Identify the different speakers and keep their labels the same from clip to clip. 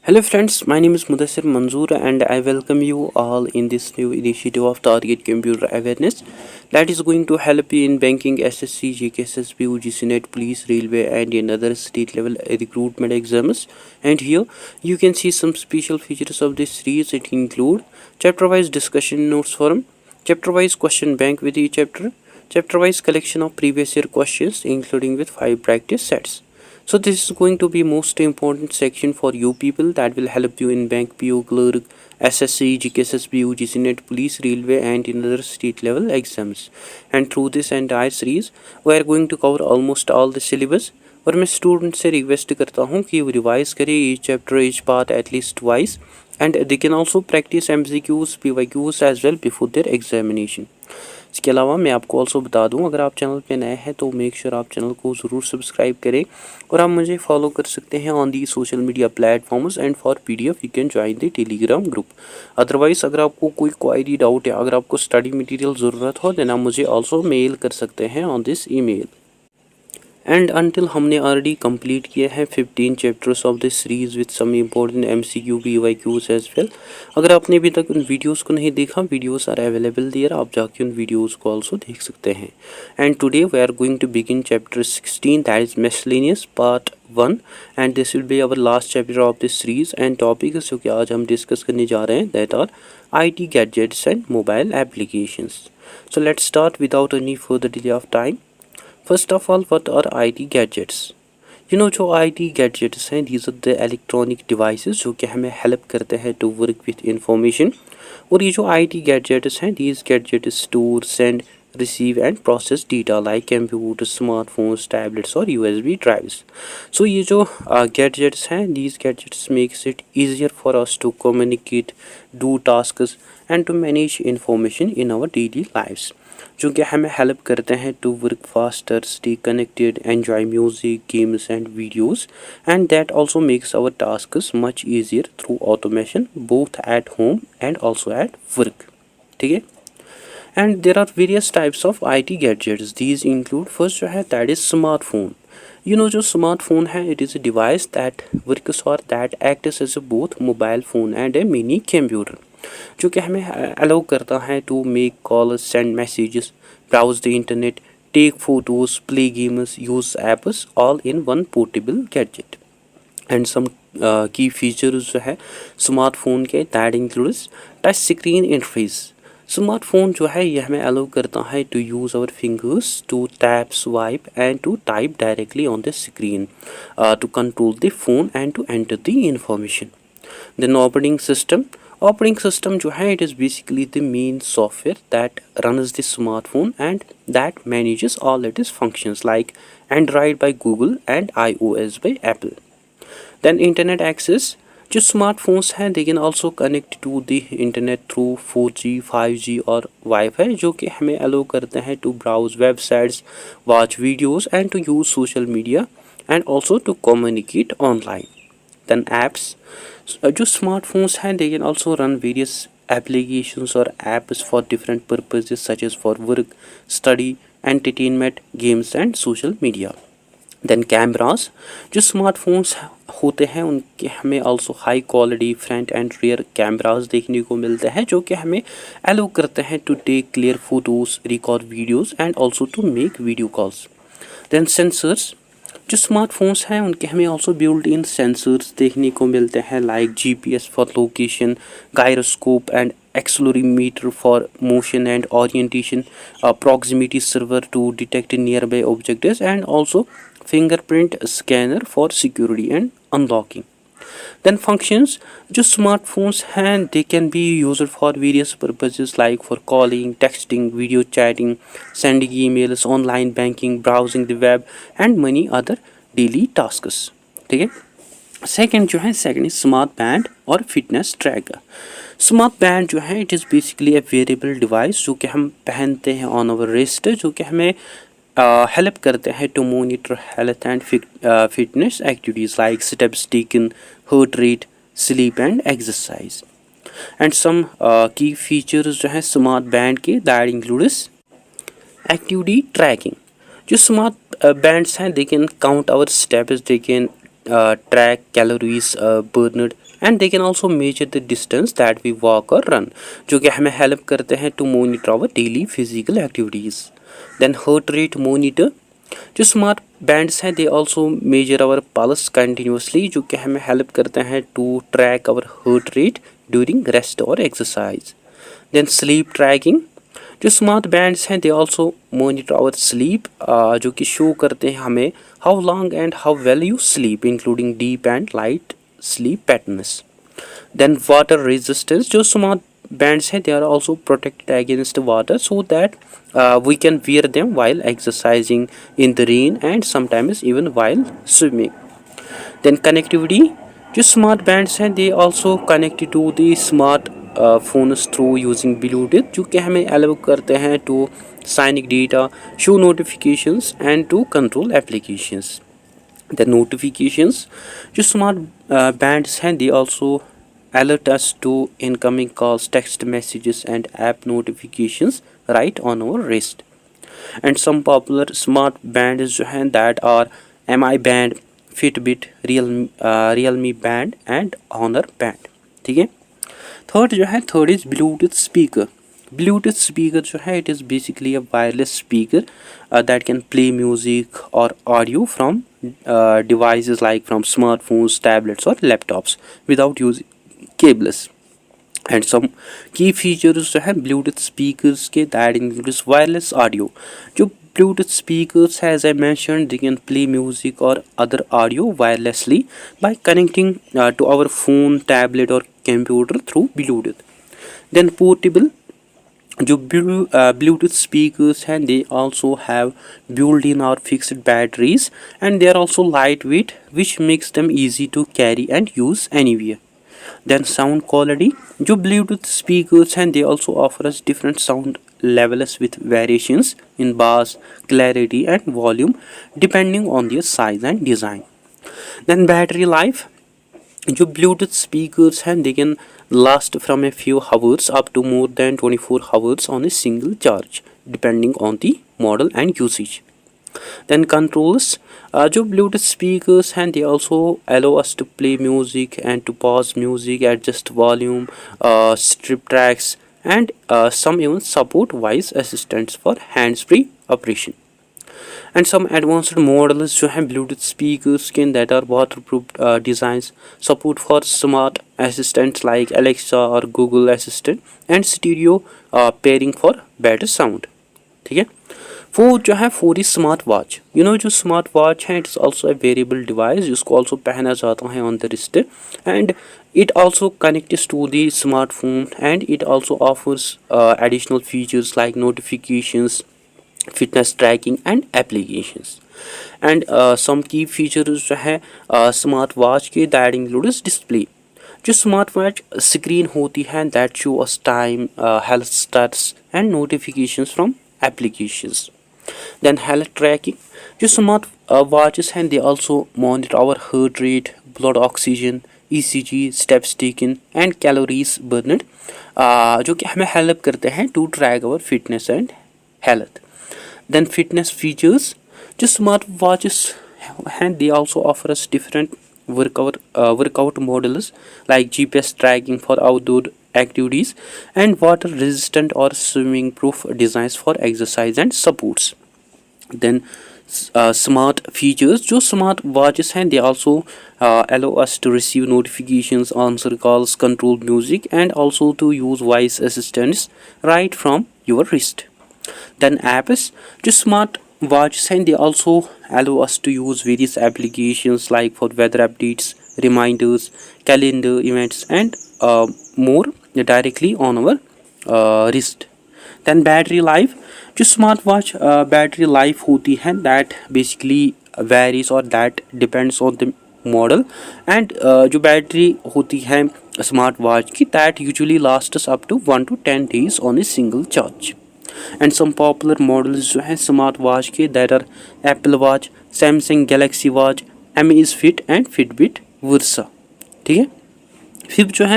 Speaker 1: Hello friends, my name is Mudassir Manzoor and I welcome you all in this new initiative of Target Computer Awareness that is going to help you in banking, SSC, GKSSB, UGC NET, Police, Railway and in other state level recruitment exams. And here you can see some special features of this series. It include chapter wise discussion notes forum, chapter wise question bank with each chapter, chapter wise collection of previous year questions including with 5 practice sets. So this is going to be most important section for you people that will help you in bank, PO, clerk, SSC, GKSSB, UGC NET, Police, Railway and in other state level exams. And through this entire series we are going to cover almost all the syllabus. और मैं student से request करता हूँ कि वो revise करें each chapter, each part at least twice, and they can also practice MCQs, PYQs as well before their examination. इसके अलावा मैं आपको ऑल्सो बता दूं, अगर आप चैनल पे नए हैं तो मेक श्योर आप चैनल को ज़रूर सब्सक्राइब करें और आप मुझे फॉलो कर सकते हैं on the social media platforms and for PDF you can join the Telegram group. Otherwise अगर आपको कोई क्वायरी डाउट या अगर आपको स्टडी मटेरियल ज़रूरत हो देन आप मुझे ऑल्सो मेल कर सकते हैं on this email. And until हमने ऑलरेडी कंप्लीट किया है 15 chapters of this series with some important MCQ PYQs as well. अगर आपने अभी तक उन वीडियोस को नहीं देखा, वीडियोस आर अवेलेबल देयर, आप जाके उन वीडियोस को ऑल्सो देख सकते हैं. And today we are going to begin chapter 16 that is miscellaneous part 1 and this will be our last chapter of this series. एंड टॉपिक जो कि आज हम डिस्कस करने जा रहे हैं that are IT gadgets and mobile applications. So let's start without any further delay of time. First of all, what are IT gadgets? जो IT gadgets हैं, these are the electronic devices जो कि हमें help करते हैं to work with information. और ये जो IT gadgets हैं, these gadgets store, send, receive and process data like computers, smartphones, tablets और USB drives. So ये जो gadgets हैं, these gadgets makes it easier for us to communicate, do tasks and to manage information in our daily lives. जो कि हमें help करते हैं to work faster, stay connected, enjoy music, games and videos, and that also makes our tasks much easier through automation both at home and also at work. ठीक है. And there are various types of IT gadgets. These include first जो है that is smartphone. जो smartphone है it is a device that works और that acts as a both mobile phone and a mini computer, जो कि हमें allow करता है to make calls, send messages, browse the internet, take photos, play games, use apps all in one portable gadget. And some key features जो है smartphone के that includes touch screen interface. Smartphone जो है ये हमें allow करता है to use our fingers to tap, swipe and to type directly on the screen to control the phone and to enter the information. Then operating system जो है it is basically the main software that runs the smartphone and that manages all its functions like Android by Google and iOS by Apple. Then internet access. जो smartphones हैं they can also connect to the internet through 4G, 5G और Wi-Fi, जो कि हमें allow करते हैं to browse websites, watch videos and to use social media and also to communicate online. Then apps. जो smartphones हैं they can also run various applications or apps for different purposes such as for work, study, entertainment, games and social media. Then cameras. जो smartphones होते हैं उनके हमें also high quality front and rear cameras देखने को मिलते हैं, जो कि हमें allow करते हैं to take clear photos, record videos and also to make video calls. Then sensors. जो स्मार्टफोन्स हैं उनके हमें ऑल्सो बिल्ट इन सेंसर्स देखने को मिलते हैं like GPS for location, gyroscope and accelerometer for motion and orientation, proximity server to detect nearby objects and also fingerprint scanner for security and unlocking. Then functions. जो smartphones हैं they can be used for various purposes like for calling, texting, video chatting, sending emails, online banking, browsing the web and many other daily tasks. ठीक है. Second जो है second is smart band और fitness tracker. Smart band जो है it is basically a wearable device जो कि हम पहनते हैं ऑन आवर रिस्ट, जो कि हमें हेल्प करते हैं to monitor health and fitness activities like steps taken, heart rate, sleep and exercise. And some key features जो है स्मार्ट बैंड के दैट इंक्लूड्स एक्टिविटी ट्रैकिंग. जो स्मार्ट बैंड्स हैं they can count our steps, they can track calories burned and they can also measure the distance that we walk और run, जो कि हमें help करते हैं to monitor our daily physical activities. Then heart rate monitor, जो smart bands हैं they also measure our pulse continuously, जो कि हमें हेल्प करते हैं to track our heart rate during rest और एक्सरसाइज. देन स्लीप ट्रैकिंग, जो स्मार्ट बैंड्स हैं they also monitor our sleep, जो कि शो करते हैं हमें how long and how well you sleep including deep and light sleep patterns. Then water resistance, जो smart bands हैं they are also protected against water so that we can wear them while exercising in the rain and sometimes even while swimming. Then connectivity, जो smart bands हैं they also connect to the smart phones through using Bluetooth, जो कि हमें allow करते हैं to sign data, show notifications and to control applications. The notifications, जो smart bands हैं they also alert us to incoming calls, text messages and app notifications right on our wrist. And some popular smart bands जो हैं that are MI band, Fitbit, Realme band and Honor band. ठीक है. Third जो है third is Bluetooth speaker. Bluetooth speaker जो है it is basically a wireless speaker that can play music or audio from devices like from smartphones, tablets or laptops without using cables. And some key features जो है Bluetooth speakers के that includes wireless audio. जो Bluetooth speakers, as I mentioned, they can play music or other audio wirelessly by connecting to our phone, tablet or computer through Bluetooth. Then portable, जो Bluetooth speakers हैं they also have built-in or fixed batteries and they are also lightweight, which makes them easy to carry and use anywhere. Then sound quality, जो Bluetooth speakers हैं they also offer us different sound levels with variations in bass, clarity and volume depending on their size and design. Then battery life, जो Bluetooth speakers हैं they can last from a few hours up to more than 24 hours on a single charge depending on the model and usage. Then controls, जो Bluetooth speakers हैं they also allow us to play music and to pause music, adjust volume, strip tracks and some even support voice assistants for hands-free operation. And some advanced models जो हैं Bluetooth speakers के that are waterproof designs, support for smart assistants like Alexa or Google Assistant and stereo pairing for better sound. ठीक है. Four जो है four is smart watch. जो smart watch है it is also a variable device जिसको also पहना जाता है on the wrist and it also connects to the smartphone and it also offers additional features like notifications, fitness tracking and applications. And some key features जो है smart watch के that includes display. जो smart watch screen होती है that show us time, health stats and notifications from applications. Then health tracking, जो smart watches हैं they also monitor our heart rate, blood oxygen, ECG, steps taken and calories burned, जो कि हमें help करते हैं to track our fitness and health. Then fitness features, जो smart watches हैं they also offer us different workout models like GPS tracking for outdoor activities and water resistant or swimming proof designs for exercise and supports. Then smart features, जो smart watches हैं they also allow us to receive notifications, answer calls, control music and also to use voice assistants right from your wrist. Then apps, जो smart watches हैं they also allow us to use various applications like for weather updates, reminders, calendar events and more directly on our wrist. Then battery life, जो smart watch battery life होती है that basically varies और that depends on the model and जो battery होती है smart watch की that usually lasts up to 1 to 10 days on a single charge. And some popular models जो हैं smart watch के that are Apple watch, Samsung Galaxy watch, Amazfit and Fitbit Versa. ठीक है.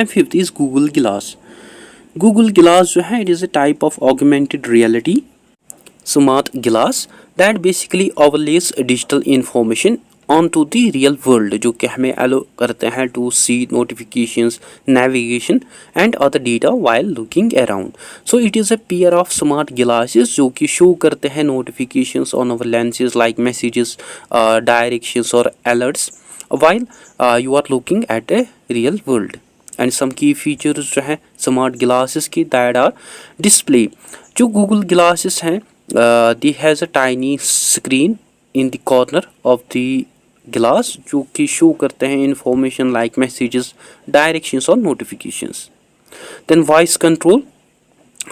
Speaker 1: Fifth is Google glass. Google glass जो है it is a type of augmented reality smart glass that basically overlays digital information on to the real world, जो कि हमें allow करते हैं to see notifications, navigation and other data while looking around. So it is a pair of smart glasses जो कि show करते हैं notifications on our lenses like messages, directions और alerts while you are looking at a real world. And some key features जो हैं smart glasses की that are display. जो Google glasses हैं the has a tiny screen in the corner of the glass जो कि show करते हैं information like messages, directions और नोटिफिकेशंस। देन वॉइस कंट्रोल,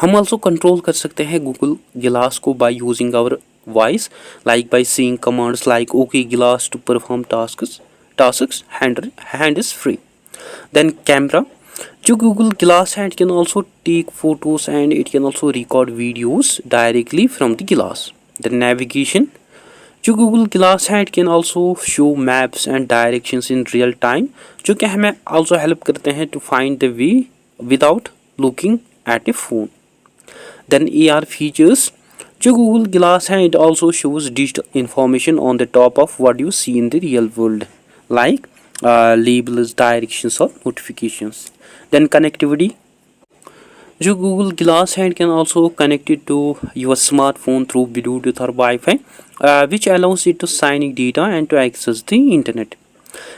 Speaker 1: हम आल्सो कंट्रोल कर सकते हैं गूगल ग्लास को by using our voice like by saying commands like okay glass to perform tasks hand is free. Then camera, जो Google glass है it can also take photos and it can also record videos directly from the glass. The navigation, जो Google glass है it can also show maps and directions in real time जो कि हमें also help करते हैं to find the way without looking at a phone. Then AR features, जो Google glass है it also shows digital information on the top of what you see in the real world like labels, directions और notifications. Then connectivity, जो Google glass है it can also connect it to your smartphone through Bluetooth or Wi-Fi which allows it to sign data and to access the internet.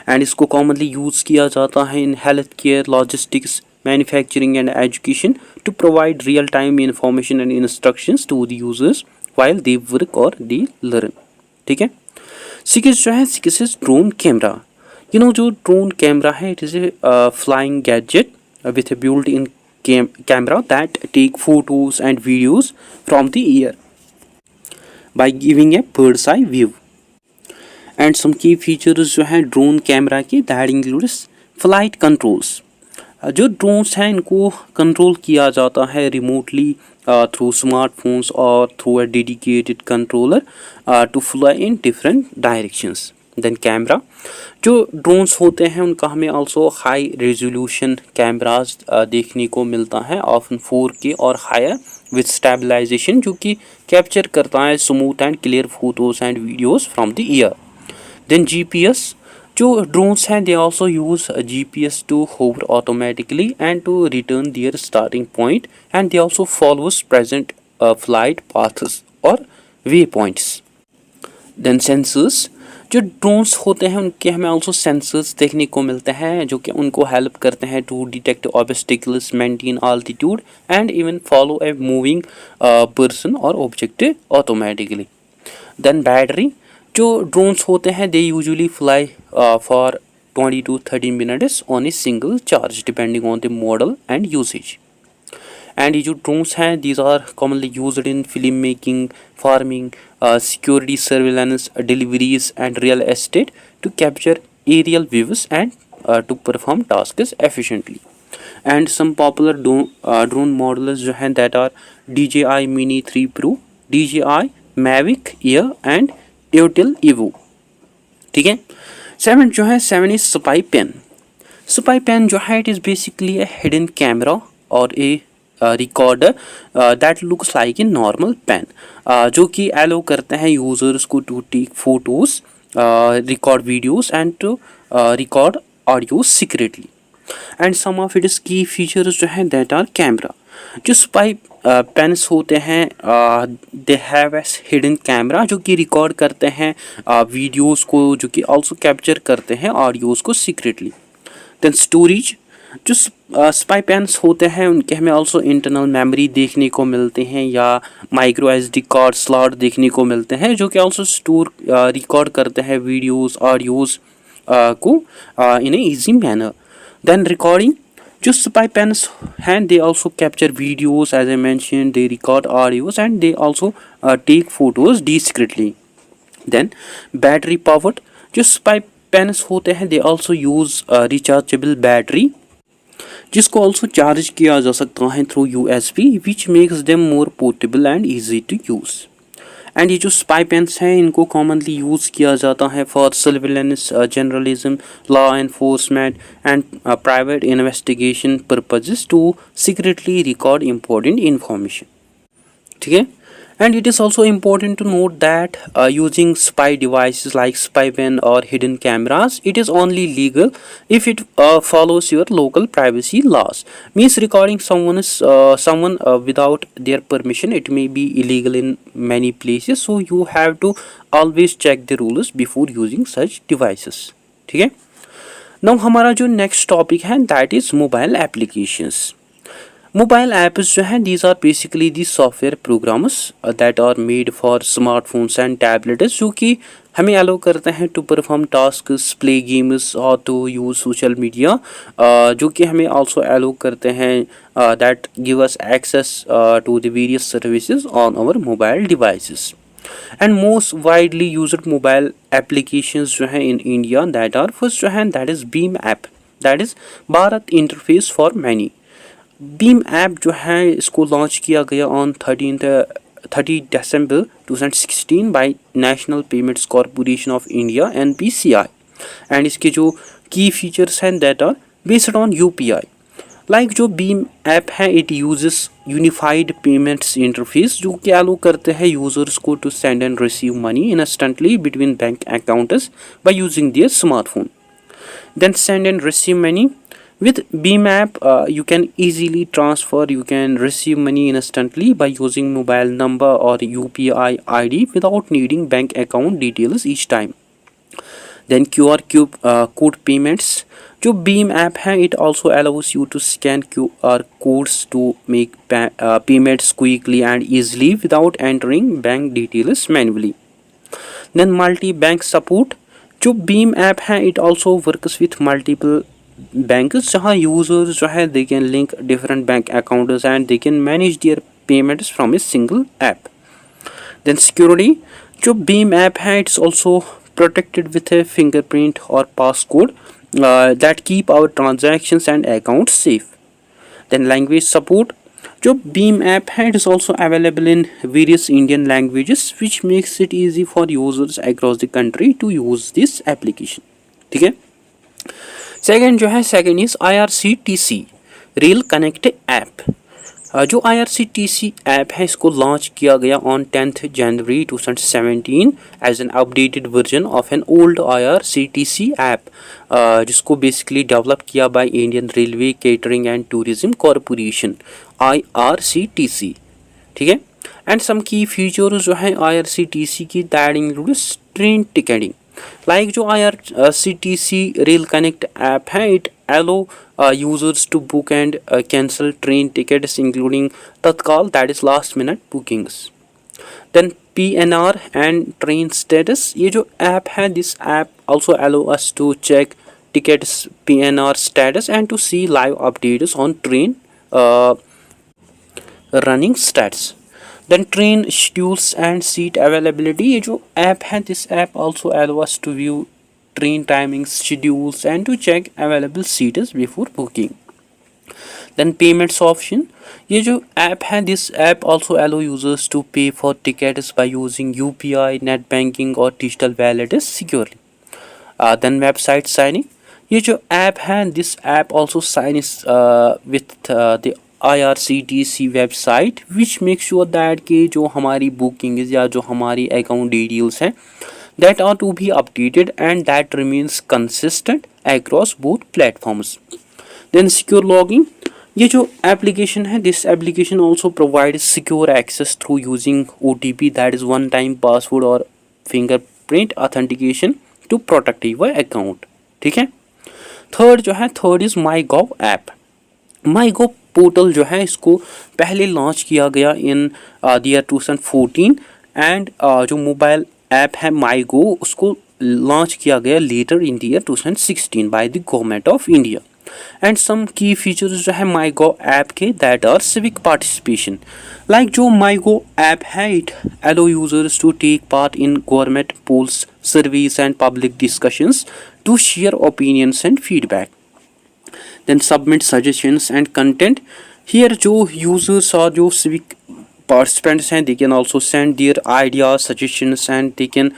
Speaker 1: And इसको commonly use किया जाता है in health care, logistics, manufacturing and education to provide real time information and instructions to the users while they work or they learn. ठीक है। Six जो है six is drone camera. जो drone camera है it is a flying gadget with a built-in camera that take photos and videos from the air by giving a bird's eye view. And some key features जो हैं drone camera की that includes flight controls. जो drones हैं इनको control किया जाता है remotely through smartphones और through a dedicated controller to fly in different directions. Then camera, जो ड्रोन्स होते हैं उनका हमें आल्सो हाई रेजोल्यूशन कैमराज देखने को मिलता है ऑफन 4K और हायर विद स्टेबलाइजेशन जो कि कैप्चर करता है smooth and clear photos and videos from the air. Then GPS, जो ड्रोन्स हैं they also use GPS to hover automatically and to return their starting point and they also follows present flight paths और waypoints. Then sensors, जो drones होते हैं उनके हमें also sensors देखने को मिलते हैं जो कि उनको हेल्प करते हैं to detect obstacles, maintain altitude and even follow a moving person और ऑब्जेक्ट ऑटोमेटिकली. देन बैटरी, जो ड्रोन्स होते हैं they usually fly for 20 to 30 minutes on a single charge depending on the model and usage. And ये जो drones हैं these are commonly used in film making, farming, security surveillance, deliveries and real estate to capture aerial views and to perform tasks efficiently. And some popular drone models जो हैं that are DJI Mini 3 Pro, DJI Mavic Air and Autel Evo. ठीक है। 7 जो है 7 is spy pen. Spy pen जो है it is basically a hidden camera और a recorder that looks like a normal pen जो कि अलो करते हैं यूजर्स को to take photos, record videos and to record audio secretly. And some of its key features जो हैं that are camera. जो spy pens होते हैं they have S hidden camera जो कि रिकॉर्ड करते हैं वीडियोस को जो कि आल्सो कैप्चर करते हैं ऑडियोज़ को सीक्रेटली. देन स्टोरेज, जो स्पाई पेन्स होते हैं उनके हमें आल्सो इंटरनल मेमोरी देखने को मिलते हैं या माइक्रो SD कार्ड स्लॉट देखने को मिलते हैं जो कि आल्सो स्टोर रिकॉर्ड करते हैं वीडियोस ऑडियोज़ को in a easy manner. Then recording, जो स्पाई पेन्स हैं they also capture videos as I mention, they record audios and they also take photos discreetly. Then battery powered, जो spy pens होते हैं they also use rechargeable battery जिसको also charge किया जा सकता है through USB which makes them more portable and easy to use. And ये जो स्पाई पेन्स हैं इनको कॉमनली यूज़ किया जाता है for surveillance, journalism, law enforcement and private investigation purposes to secretly record important information. ठीक है. And it is also important to note that using spy devices like spy pen or hidden cameras, it is only legal if it follows your local privacy laws. Means recording someone without their permission, it may be illegal in many places. So you have to always check the rules before using such devices. ठीक है. Now हमारा जो next topic है that is mobile applications. Mobile apps जो हैं these are basically the software programs that are made for smartphones and tablets जो कि हमें अलाउ करते हैं to perform tasks, play games और टू यूज़ सोशल मीडिया, जो कि हमें आल्सो अलाउ करते हैं that give us access to the various services on our mobile devices. And most widely used mobile applications जो हैं in India that are first जो है that is Beam app, that is Bharat interface for many. Beam app जो है इसको launch किया गया on 30 December 2016 by National Payments Corporation of India NPCI. And इसके जो की फीचर्स हैं that are based on UPI. Like जो बीम ऐप है it uses unified payments interface जो कि अलाउ करते हैं यूजर्स को to send and receive money instantly between bank accounts by using there smartphone. Then send and receive money. With Beam app, you can easily transfer, you can receive money instantly by using mobile number or UPI ID without needing bank account details each time. Then QR code payments. जो Beam app है it also allows you to scan QR codes to make payments quickly and easily without entering bank details manually. Then multi-bank support. जो Beam app है it also works with multiple banks जहाँ users जो है they can link different bank accounts and they can manage their payments from a single app. Then security. जो Beam app है it's also protected with a fingerprint or passcode that keep our transactions and accounts safe. Then language support. जो Beam app है it is also available in various Indian languages which makes it easy for users across the country to use this application. ठीक है. Second जो है second is IRCTC rail connect app. जो IRCTC app है इसको launch किया गया on 10th January 2017 as an updated version of an old IRCTC app जिसको बेसिकली डेवलप किया by Indian railway catering and tourism corporation IRCTC. ठीक है. And some key features जो है IRCTC की that includes train ticketing. Like जो IRCTC rail connect app है it allow users to book and cancel train tickets including Tatkal, that is last minute bookings. Then PNR and train status. ये जो app है this app also allow us to check tickets PNR status and to see live updates on train running stats. Then train schedules and seat availability. ये जो app है this app also allow us to view train timings, schedules and to check available seats before booking. Then payments option. ये जो app है this app also allow users to pay for tickets by using UPI, net banking or digital wallets securely. Then website signing. ये जो app है this app also signs with the IRCTC website which makes sure that कि जो हमारी bookings या जो हमारी account details हैं that are to be updated and that remains consistent across both platforms. Then secure login. ये जो application है this application also provides secure access through using OTP, that is one time password or fingerprint authentication to protect your account. ठीक है. Third is MyGov app. MyGov portal जो है इसको पहले launch किया गया इन ईयर 2014 एंड जो mobile app है MyGo उसको लॉन्च किया गया later in the year 2016 by the government of India. And some key features जो है MyGo ऐप के that are civic participation. Like जो MyGo ऐप है it allow users to take part in government polls, surveys and public discussions to share opinions and feedback. Then submit suggestions and content. Here जो users और जो civic participants हैं they can also send their ideas, suggestions and they can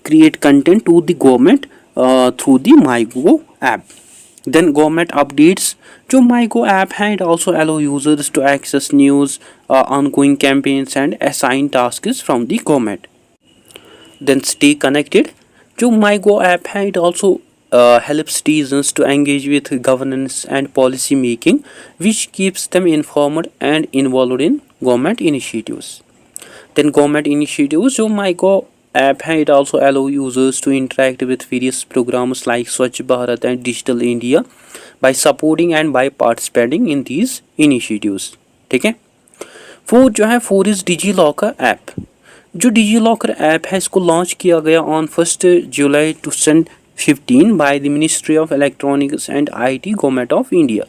Speaker 1: create content to the government through the MyGo app. Then government updates, जो MyGo app है it also allow users to access news, ongoing campaigns and assign tasks from the government. Then stay connected, जो MyGo app है it also helps citizens to engage with governance and policy making, which keeps them informed and involved in government initiatives. Then government initiatives, जो MyGo app है it also allow users to interact with various programs like Swachh Bharat and Digital India by supporting and by participating in these initiatives. ठीक है. Four is DigiLocker app. जो DigiLocker app है इसको launch किया गया on 1 July 2015 by the ministry of electronics and IT government of India.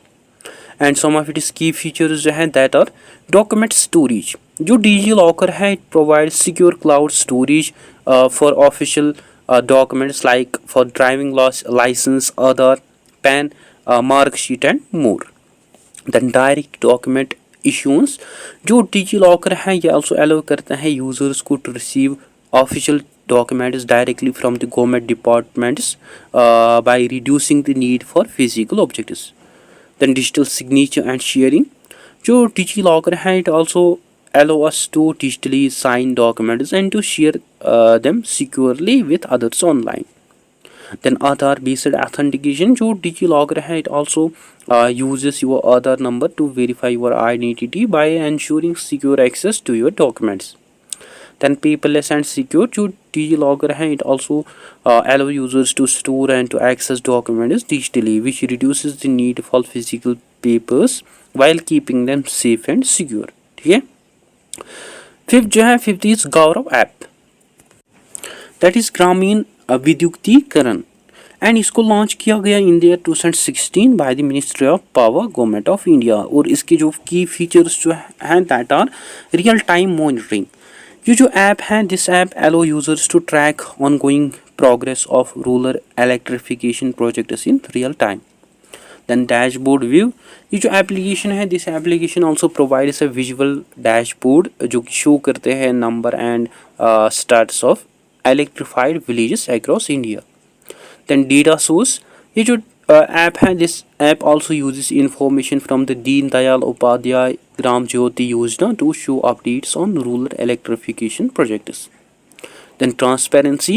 Speaker 1: And some of its key features जो हैं that are document storage. जो DigiLocker है it provide secure cloud storage for official documents like for driving license, Aadhaar, PAN, marksheet and more. Then direct document issuance, जो DigiLocker है ये also allow करता है users को to receive official documents directly from the government departments by reducing the need for physical objects. Then digital signature and sharing, जो DigiLocker है it also allow us to digitally sign documents and to share them securely with others online. Then Aadhaar based authentication, जो DigiLocker है it also uses your Aadhaar number to verify your identity by ensuring secure access to your documents. Then paperless and secure, जो DigiLocker है it also allow users to store and to access documents digitally, which reduces the need for physical papers while keeping them safe and secure. ठीक है. Fifth is Gaurav app, that is Grameen Vidyutikaran, and इसको launch किया गया in year 2016 by the ministry of power government of India. और इसके जो key features जो हैं that are real time monitoring. ये जो ऐप है this app allows users to track ongoing progress of rural electrification projects in real time. Then dashboard view, ये जो एप्लीकेशन है this application also provides a visual dashboard जो कि show करते हैं number and status of electrified villages across India. Then data source, ये जो app है this app also uses information from the Deen Dayal Upadhyaya Gram Jyoti Yojana to show updates on rural electrification projects. Then transparency,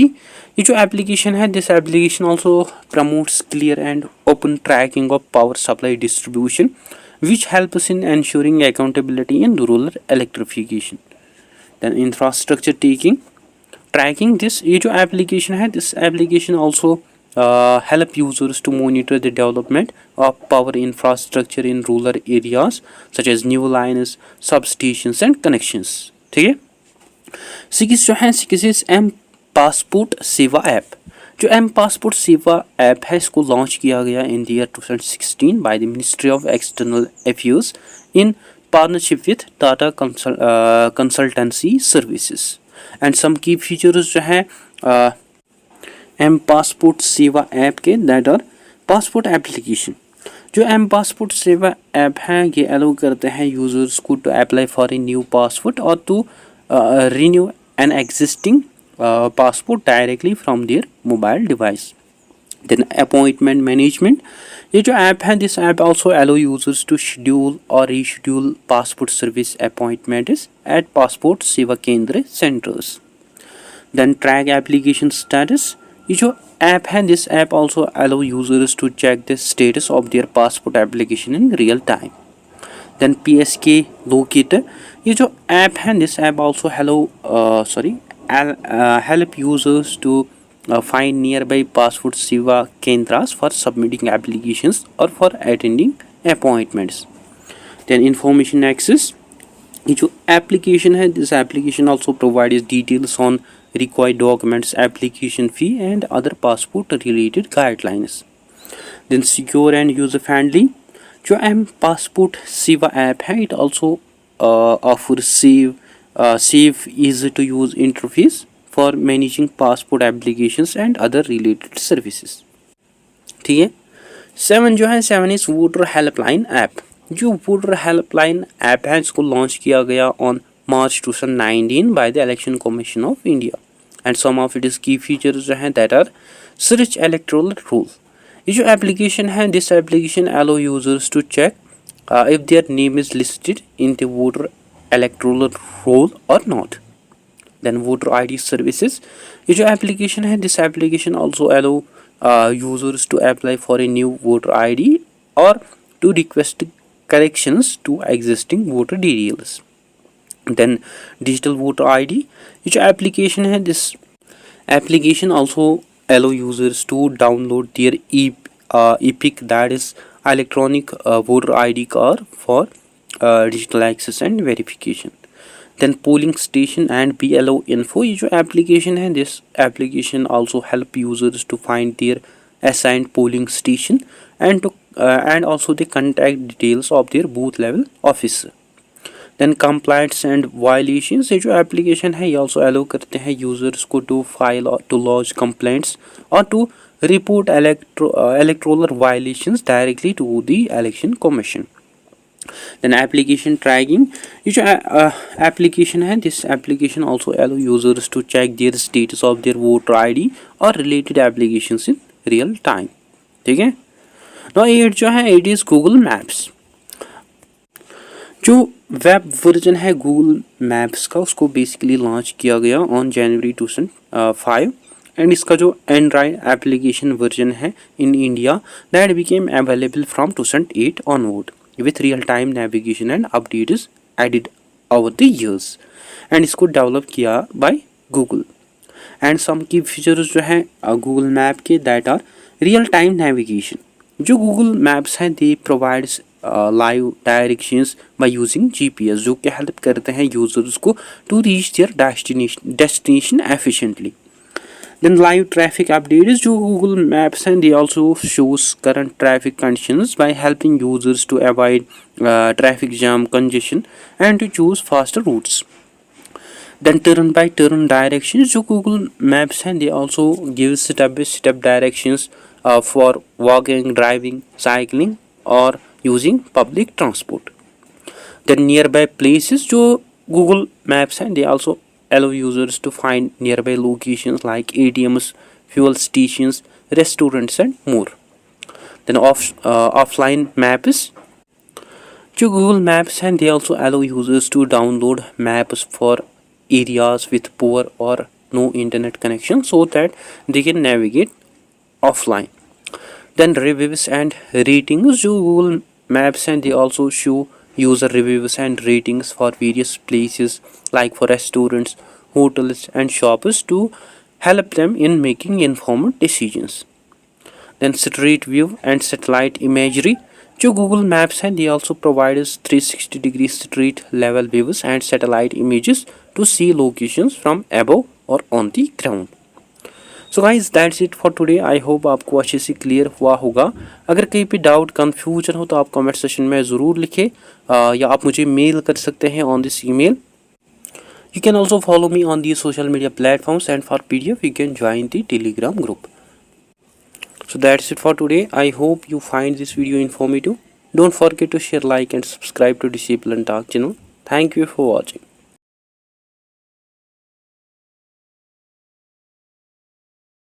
Speaker 1: ये जो application है this application also promotes clear and open tracking of power supply distribution which helps in ensuring accountability in rural electrification. Then infrastructure tracking, this ये जो application है this application also help users to monitor the development of power infrastructure in rural areas such as new lines, substations and connections. ठीक है. Six जो है six M passport Seva app. जो M passport Seva app है इसको launch किया गया in the year 2016 by the ministry of external affairs in partnership with Tata consultancy services. And some key features जो है एम पासपोर्ट सेवा ऐप के दैट आर पासपोर्ट एप्लीकेशन. जो M passport Seva app है ये अलाउ करते हैं यूजर्स को to apply for a new passport और to renew an existing passport directly from their mobile device. Then appointment management, ये जो ऐप है this app also allow users to schedule or reschedule passport service appointments at passport सेवा केंद्र centers. Then track application status, ये जो app है this app also allow users to check the status of their passport application in real time. Then PSK locator, ये जो app है this app also help users to find nearby passport सेवा केंद्रास for submitting applications or for attending appointments. Then information access, ये जो application है this application also provides details on required documents, application fee and other passport related guidelines. Then secure and user friendly, जो M passport Seva app है it also offer safe easy to use interface for managing passport applications and other related services. ठीक है. 7 जो है 7 is voter helpline app. जो voter helpline app है इसको launch किया गया on March 2019 by the election commission of India. And some of it is key features जो हैं that are search electoral roll. ये जो एप्लीकेशन है, this application allow users to check if their name is listed in the voter electoral roll or not. Then voter ID services, ये जो application है, this application also allow users to apply for a new voter ID or to request corrections to existing voter details. Then digital voter ID, ये जो application है, this application also allow users to download their EPIC, that is electronic voter ID card for digital access and verification. Then polling station and BLO info, ये जो application है, this application also help users to find their assigned polling station and also the contact details of their booth level officer. Then compliance and violations, ये जो application है, ये also allow करते हैं users को to file or to lodge complaints or to report electoral violations directly to the election commission. Then application tracking, ये जो application है, this application also allow users to check their status of their voter ID or related applications in real time. ठीक है. Now ये जो है, it is Google Maps. जो web version है गूगल मैप्स का, उसको बेसिकली लॉन्च किया गया ऑन जनवरी 2005 एंड इसका जो एंड्रॉयड एप्लीकेशन वर्जन है in India that became available from 2008 onward with real time navigation and updates added over the years and इसको डेवलप किया by Google and some key features जो हैं Google map के that are real time navigation. जो Google maps हैं they provides live directions by using GPS, जो कि help करते हैं यूजर्स को to reach their destination efficiently. Then live traffic updates, जो गूगल मैप्स हैं they also shows current traffic conditions by helping users to avoid traffic jam congestion and to choose faster routes. Then turn by turn directions, जो Google Maps हैं they also give step by step directions for walking, driving, cycling or using public transport. Then nearby places, जो Google Maps हैं they also allow users to find nearby locations like ATMs, fuel stations, restaurants and more. Then offline maps, जो Google Maps हैं they also allow users to download maps for areas with poor or no internet connection so that they can navigate offline. Then reviews and ratings, जो Google Maps and they also show user reviews and ratings for various places like for restaurants, hotels and shops to help them in making informed decisions. Then street view and satellite imagery, जो Google Maps हैं they also provide us 360-degree street level views and satellite images to see locations from above or on the ground. So guys that's it for today. I hope आपको अच्छे से clear हुआ होगा. अगर कहीं पे doubt confusion हो तो आप कमेंट सेक्शन में ज़रूर लिखें या आप मुझे मेल कर सकते हैं on this email. You can also follow me on these social media platforms and for PDF you can join the Telegram group. So that's it for today. I hope you find this video informative. Don't forget to share, like and subscribe to Discipline Talk channel. Thank you for watching.